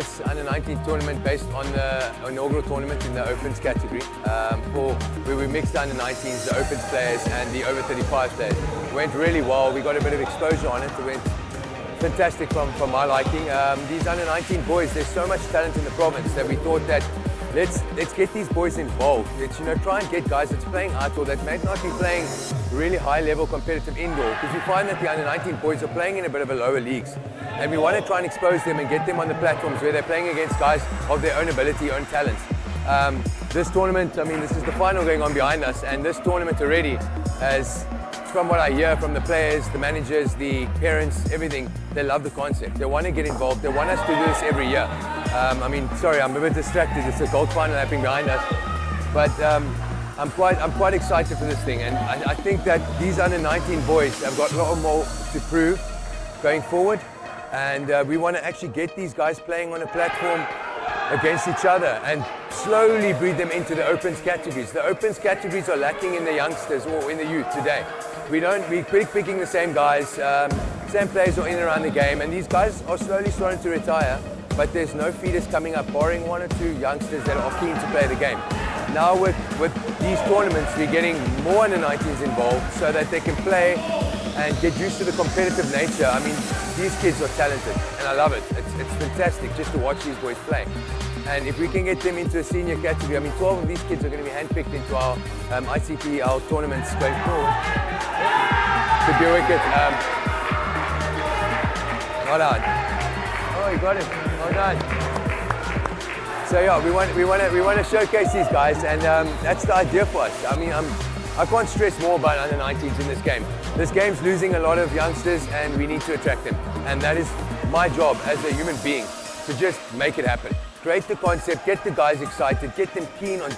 this under-19 tournament based on the inaugural tournament in the Opens category, where we mixed under-19s, the Opens players and the over 35 players. It went really well. We got a bit of exposure on it. It went fantastic from my liking. These under-19 boys, there's so much talent in the province that we thought that let's get these boys involved. Let's try and get guys that's playing outdoor that may not be playing really high-level competitive indoor, because we find that the under-19 boys are playing in a bit of a lower leagues, and we want to try and expose them and get them on the platforms where they're playing against guys of their own ability, own talents. This tournament, I mean, this is the final going on behind us, and this tournament already has, from what I hear from the players, the managers, the parents, everything, they love the concept. They want to get involved. They want us to do this every year. I mean, sorry, I'm a bit distracted. It's a gold final happening behind us. But I'm quite excited for this thing. And I think that these under-19 boys have got a lot more to prove going forward. And we want to actually get these guys playing on a platform against each other and slowly breed them into the Opens categories. The Opens categories are lacking in the youngsters or in the youth today. We're picking the same guys, same players are in and around the game, and these guys are slowly starting to retire, but there's no feeders coming up, barring one or two youngsters that are keen to play the game. Now with these tournaments, we're getting more under-19s involved so that they can play and get used to the competitive nature. I mean, these kids are talented, and I love it. It's fantastic just to watch these boys play. And if we can get them into a senior category, I mean, 12 of these kids are going to be handpicked into our ICPL tournaments going forward. Could be a wicket. Well done. Oh, you got him. Well done. So yeah, we want to showcase these guys, and that's the idea for us. I mean, I can't stress more about under-19s in this game. This game's losing a lot of youngsters, and we need to attract them. And that is my job as a human being, to just make it happen. Create the concept, get the guys excited, get them keen on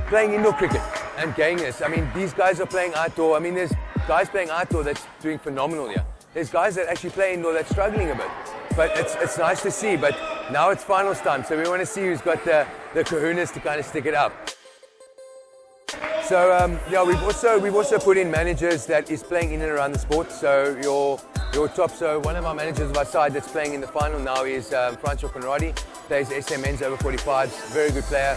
playing indoor cricket and getting this. I mean, these guys are playing outdoor. I mean, there's guys playing outdoor that's doing phenomenal here. There's guys that actually play indoor that's struggling a bit. But it's nice to see. But now it's finals time, so we want to see who's got the kahunas to kind of stick it up. So yeah, we've also put in managers that is playing in and around the sport. So your top, so one of our managers of our side that's playing in the final now is Francois Conradi, plays SMN's over 45s, very good player.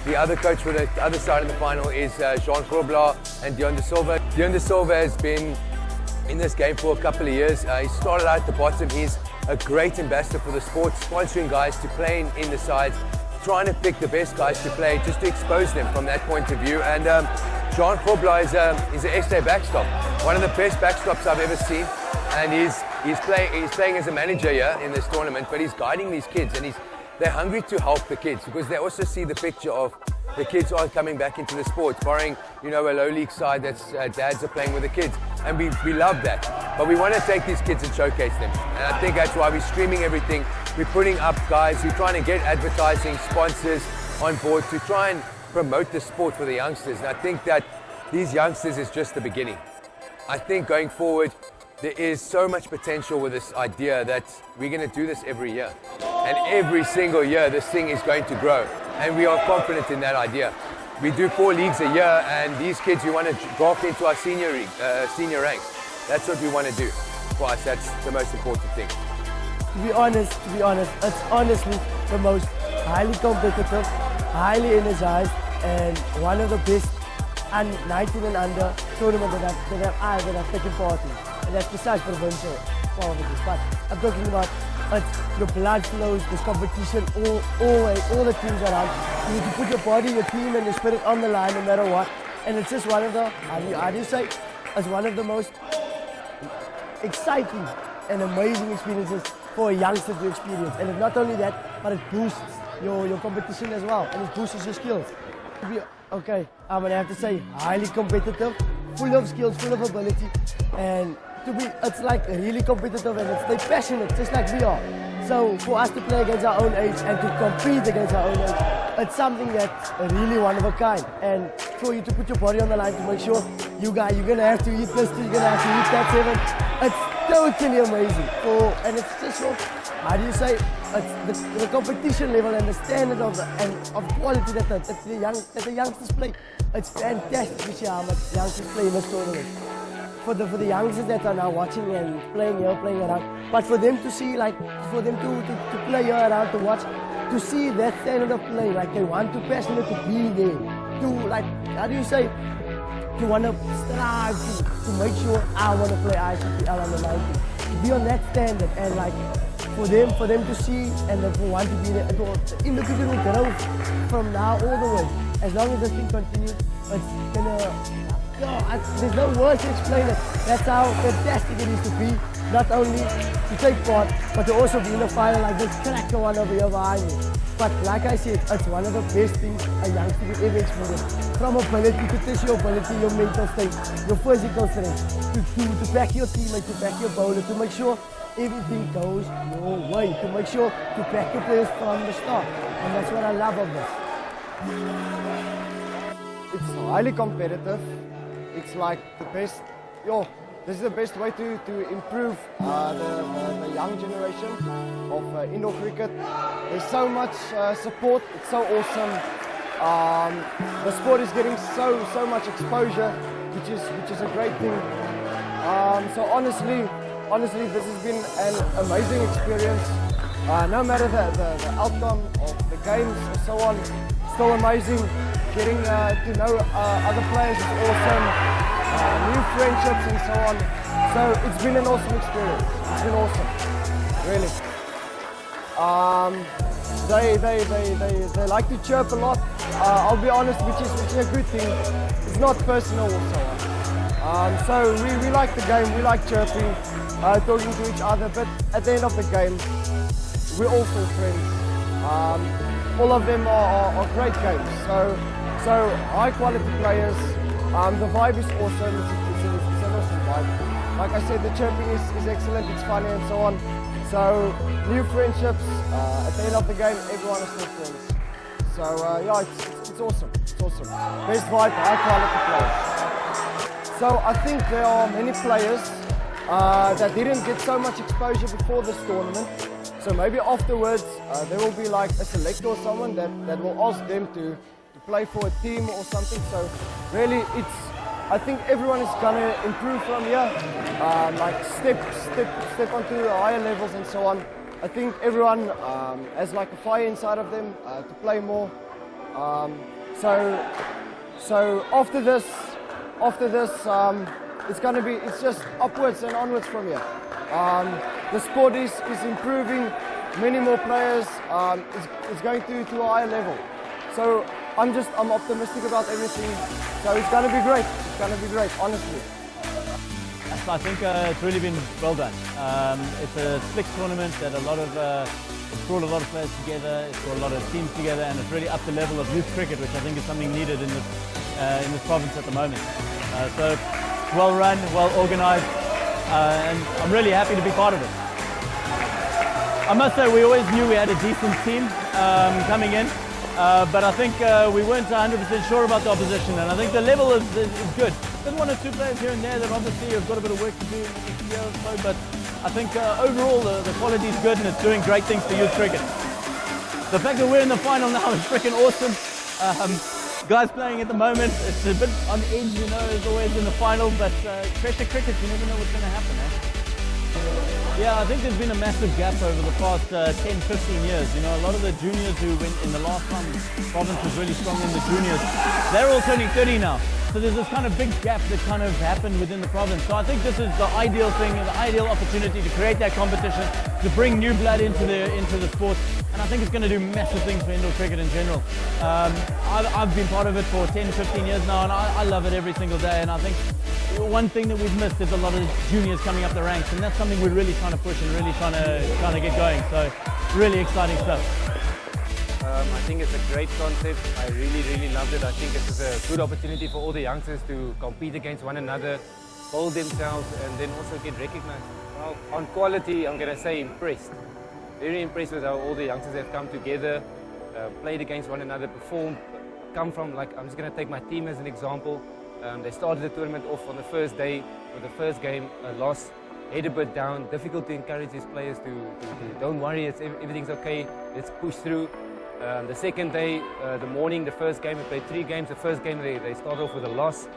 The other coach for the other side of the final is Jean Grobler and Dion de Silva. Dion de Silva has been in this game for a couple of years. He started out at the bottom. He's a great ambassador for the sport, sponsoring guys to play in the sides, trying to pick the best guys to play, just to expose them from that point of view. And Jean Grobler is an SA backstop, one of the best backstops I've ever seen. And he's playing as a manager here in this tournament, but he's guiding these kids, and they're hungry to help the kids, because they also see the picture of the kids are coming back into the sports, barring a low league side that's dads are playing with the kids, and we love that. But we want to take these kids and showcase them, and I think that's why we're streaming everything. We're putting up guys, we're trying to get advertising sponsors on board to try and promote the sport for the youngsters, and I think that these youngsters is just the beginning. I think going forward, there is so much potential with this idea that we're going to do this every year. And every single year, this thing is going to grow. And we are confident in that idea. We do 4 leagues a year, and these kids, we want to draft into our senior ranks. That's what we want to do. For us, that's the most important thing. To be honest, it's honestly the most highly competitive, highly energized, and one of the best 19 and under tournament that I've taken part in. And that's besides provincial provinces. But I'm talking about the blood flows, this competition, all the teams around. You need to put your body, your team, and your spirit on the line no matter what. And it's just one of the, how do you say, it's one of the most exciting and amazing experiences for a youngster to experience. And it's not only that, but it boosts your competition as well, and it boosts your skills. Okay, I'm gonna have to say highly competitive, full of skills, full of ability, and it's like really competitive, and they're passionate, just like we are. So for us to play against our own age and to compete against our own age, it's something that's really one of a kind. And for you to put your body on the line to make sure you're gonna have to eat this, you're gonna have to eat that 7. It's totally amazing. And it's just so, how do you say, it's the competition level and the standard of quality that the youngsters play. It's fantastic to see how much youngsters play in this tournament. for the youngsters that are now watching and playing here, playing around. But for them to see, like, for them to play here around, to watch, to see that standard of play, like they want to passionate to be there, to like, how do you say, to want to strive to make sure I want to play ICPL under 19, to be on that standard, and like for them to see and then for one to be there, the individual growth from now all the way. As long as this thing continues, it's gonna. There's no words to explain it. That's how fantastic it is to be, not only to take part, but to also be in the final like this cracker one over here behind me. But like I said, it's one of the best things a youngster will ever experience. From ability to test your ability, your mental state, your physical strength, to back your teammate, to back your bowler, to make sure everything goes your way, to make sure to back your players from the start. And that's what I love of this. It's highly competitive. It's like the best, this is the best way to improve the young generation of indoor cricket. There's so much support, it's so awesome. The sport is getting so much exposure, which is a great thing. So honestly, this has been an amazing experience. No matter the outcome of the games or so on, still amazing. Getting to know other players is awesome, new friendships and so on. So it's been an awesome experience. It's been awesome, really. They like to chirp a lot. I'll be honest, which is a good thing. It's not personal or so on. So we like the game. We like chirping, talking to each other. But at the end of the game, we're all still friends. All of them are great games. So high quality players, the vibe is awesome, it's an awesome vibe. Like I said, the chirping is excellent, it's funny and so on. So new friendships, at the end of the game, everyone is still friends. So yeah, it's awesome, it's awesome. Best vibe, high quality players. So I think there are many players that didn't get so much exposure before this tournament. So maybe afterwards, there will be like a selector or someone that will ask them to play for a team or something. So really, I think everyone is gonna improve from here, like step onto higher levels and so on. I think everyone has like a fire inside of them to play more. So after this, it's just upwards and onwards from here. The sport is improving. Many more players. It's going to a higher level. So I'm optimistic about everything. So it's going to be great. It's going to be great, honestly. I think it's really been well done. It's a slick tournament that it's brought a lot of players together, it's brought a lot of teams together, and it's really upped the level of youth cricket, which I think is something needed in this province at the moment. So well run, well organised, and I'm really happy to be part of it. I must say we always knew we had a decent team coming in. But I think we weren't 100% sure about the opposition, and I think the level is good. There's one or two players here and there that obviously have got a bit of work to do in the next year or so, but I think overall the quality is good and it's doing great things for youth cricket. The fact that we're in the final now is freaking awesome. Guys playing at the moment, it's a bit on edge, you know, as always in the final, but pressure cricket, you never know what's going to happen, eh? Yeah, I think there's been a massive gap over the past 10, 15 years. You know, a lot of the juniors who went in the last time, the province was really strong in the juniors, they're all turning 30 now. So there's this kind of big gap that kind of happened within the province. So I think this is the ideal thing, the ideal opportunity to create that competition, to bring new blood into the sport. And I think it's going to do massive things for indoor cricket in general. I've been part of it for 10, 15 years now, and I love it every single day. And I think one thing that we've missed is a lot of juniors coming up the ranks, and that's something we're really trying to push and really trying to get going. So really exciting stuff. I think it's a great concept. I really loved it. I think it is a good opportunity for all the youngsters to compete against one another, build themselves, and then also get recognized. Well, on quality, I'm going to say impressed. Very impressed with how all the youngsters have come together, played against one another, performed, come from, like, I'm just going to take my team as an example. They started the tournament off on the first day with the first game, a loss, head a bit down, difficult to encourage these players to don't worry, everything's okay, let's push through. The second day, the morning, the first game, we played 3 games. The first game they started off with a loss.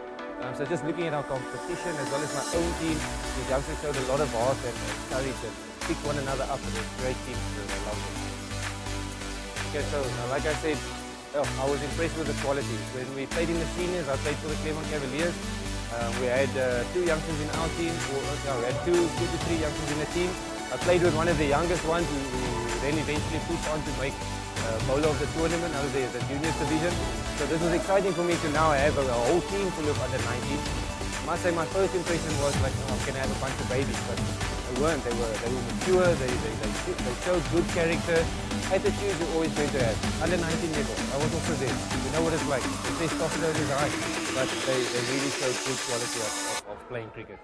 So just looking at our competition as well as my own team, the youngsters showed a lot of heart and courage and picked one another up. It was a great team. I loved it. Okay, so like I said, I was impressed with the quality. When we played in the seniors, I played for the Clermont Cavaliers. We had 2 youngsters in our team, we had two to three youngsters in the team. I played with one of the youngest ones who then eventually pushed on to make bowler of the tournament out of the juniors division. So this was exciting for me to now have a whole team full of under 19. I must say my first impression was like, oh, I'm going to have a bunch of babies, but they weren't. They were mature, they showed good character. Attitude you're always going to have. Under 19 level, I was also there. You know what it's like. The testosterone is high, but they really showed good quality of playing cricket.